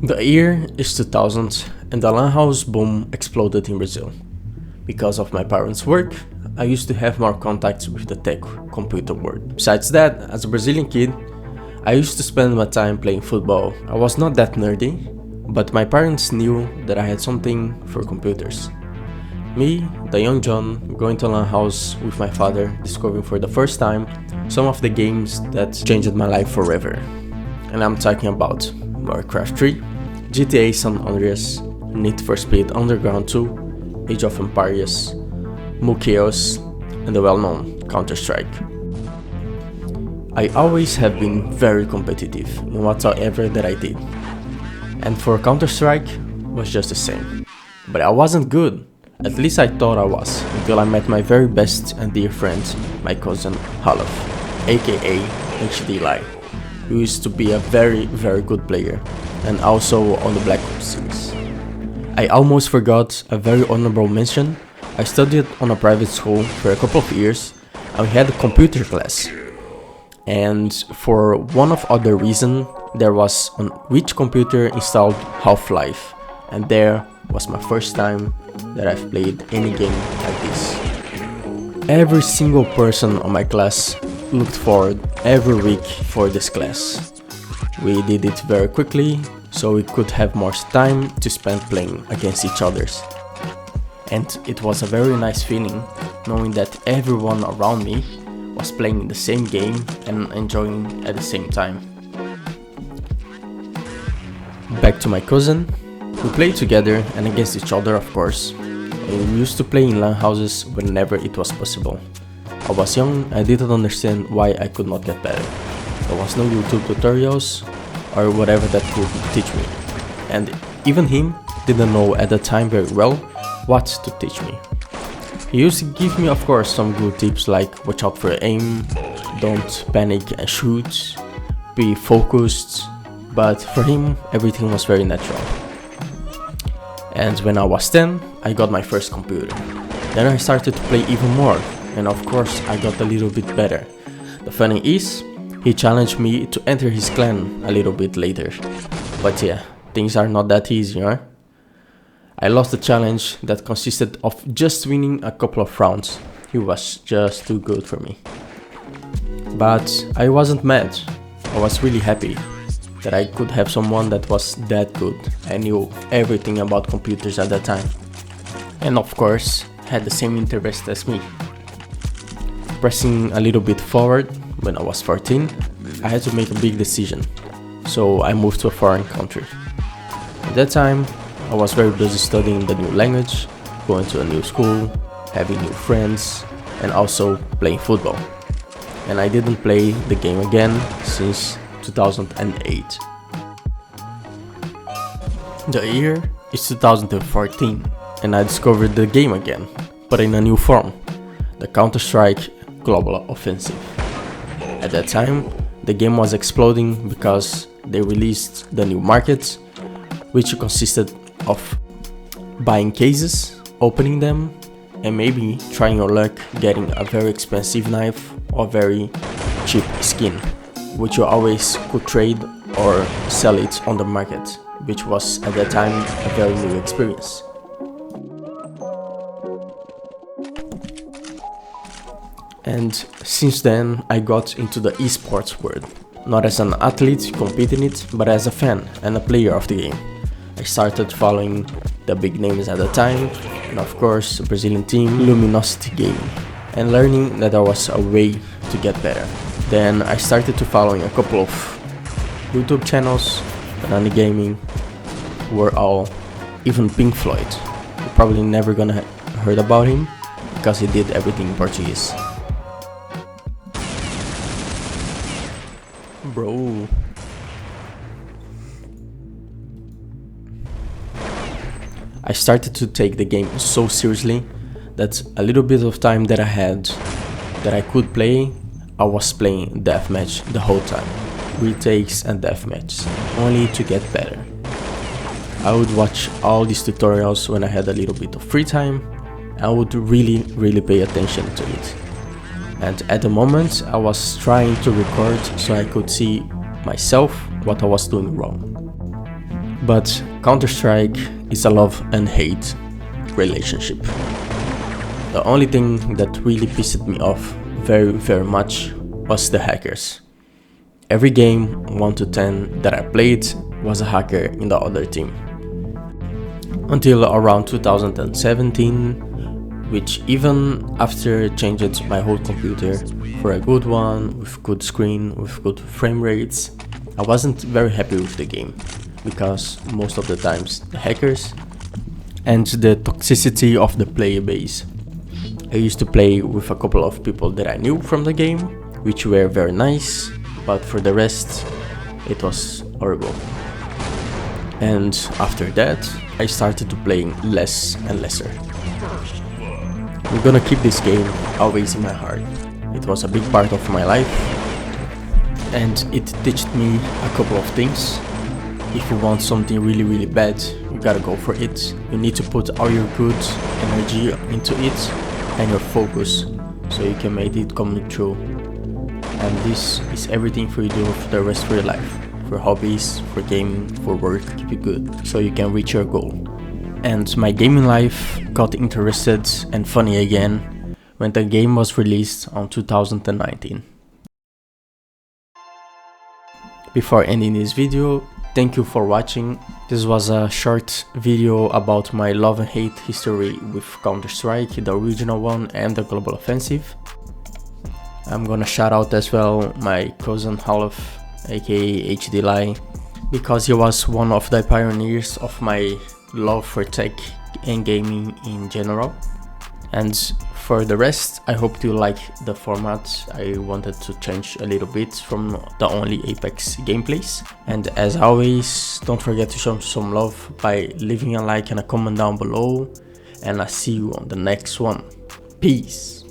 The year is 2000 and the LAN house boom exploded in Brazil. Because of my parents' work, I used to have more contacts with the tech computer world. Besides that, as a Brazilian kid, I used to spend my time playing football. I was not that nerdy, but my parents knew that I had something for computers. Me, the young John, going to LAN house with my father, discovering for the first time some of the games that changed my life forever. And I'm talking about Warcraft 3, GTA San Andreas, Need for Speed Underground 2, Age of Empires, Chaos, and the well-known Counter-Strike. I always have been very competitive in whatsoever that I did, and for Counter-Strike was just the same. But I wasn't good, at least I thought I was, until I met my very best and dear friend, my cousin Halaf, aka HDLie, who used to be a very good player, and also on the Black Ops series. I almost forgot a very honorable mention. I studied on a private school for a couple of years, and we had a computer class. And for one of other reason, there was on which computer installed Half-Life, and there was my first time that I've played any game like this. Every single person on my class looked forward every week for this class. We did it very quickly, so we could have more time to spend playing against each others. And it was a very nice feeling knowing that everyone around me was playing the same game and enjoying at the same time. Back to my cousin, we played together and against each other, of course, and we used to play in LAN houses whenever it was possible. I was young, I didn't understand why I could not get better. There was no YouTube tutorials or whatever that could teach me, and even him didn't know at the time very well what to teach me. He used to give me, of course, some good tips like watch out for your aim, don't panic and shoot, be focused, but for him everything was very natural. And when I was 10, I got my first computer. Then I started to play even more, and of course I got a little bit better. The funny is, he challenged me to enter his clan a little bit later. But yeah, things are not that easy, huh? I lost the challenge that consisted of just winning a couple of rounds. He was just too good for me. But I wasn't mad. I was really happy that I could have someone that was that good and knew everything about computers at that time. And of course, had the same interest as me. Pressing a little bit forward, when I was 14, I had to make a big decision. So I moved to a foreign country. At that time, I was very busy studying the new language, going to a new school, having new friends, and also playing football. And I didn't play the game again since 2008. The year is 2014, and I discovered the game again, but in a new form, the Counter-Strike Global Offensive. At that time, the game was exploding because they released the new market, which consisted of buying cases, opening them, and maybe trying your luck getting a very expensive knife or very cheap skin, which you always could trade or sell it on the market, which was at that time a very new experience. And since then I got into the esports world, not as an athlete competing it, but as a fan and a player of the game. I started following the big names at the time, and of course the Brazilian team Luminosity Gaming, and learning that there was a way to get better. Then I started to following a couple of YouTube channels, Banana Gaming, were all, even Pink Floyd. You're probably never gonna heard about him, because he did everything in Portuguese. Bro. I started to take the game so seriously that a little bit of time that I had that I could play, I was playing deathmatch the whole time. Retakes and deathmatch, only to get better. I would watch all these tutorials when I had a little bit of free time. I would really pay attention to it. And at the moment I was trying to record so I could see myself what I was doing wrong. But Counter-Strike is a love and hate relationship. The only thing that really pissed me off very much was the hackers. Every game 1 to 10 that I played was a hacker in the other team. Until around 2017, which even after changed my whole computer for a good one, with good screen, with good frame rates, I wasn't very happy with the game, because most of the times the hackers and the toxicity of the player base. I used to play with a couple of people that I knew from the game, which were very nice, but for the rest it was horrible. And after that I started to playing less and lesser. I'm gonna keep this game always in my heart. It was a big part of my life, and it taught me a couple of things. If you want something really bad, you gotta go for it. You need to put all your good energy into it and your focus, so you can make it come true. And this is everything for you to do for the rest of your life. For hobbies, for gaming, for work, keep it good, so you can reach your goal. And my gaming life got interested and funny again when the game was released on 2019. Before ending this video, thank you for watching. This was a short video about my love and hate history with Counter-Strike, the original one and the Global Offensive. I'm gonna shout out as well my cousin Halef, aka HDLie, because he was one of the pioneers of my love for tech and gaming in general. And for the rest, I hope you like the format. I wanted to change a little bit from the only Apex gameplays. And as always, don't forget to show some love by leaving a like and a comment down below. And I'll see you on the next one. Peace!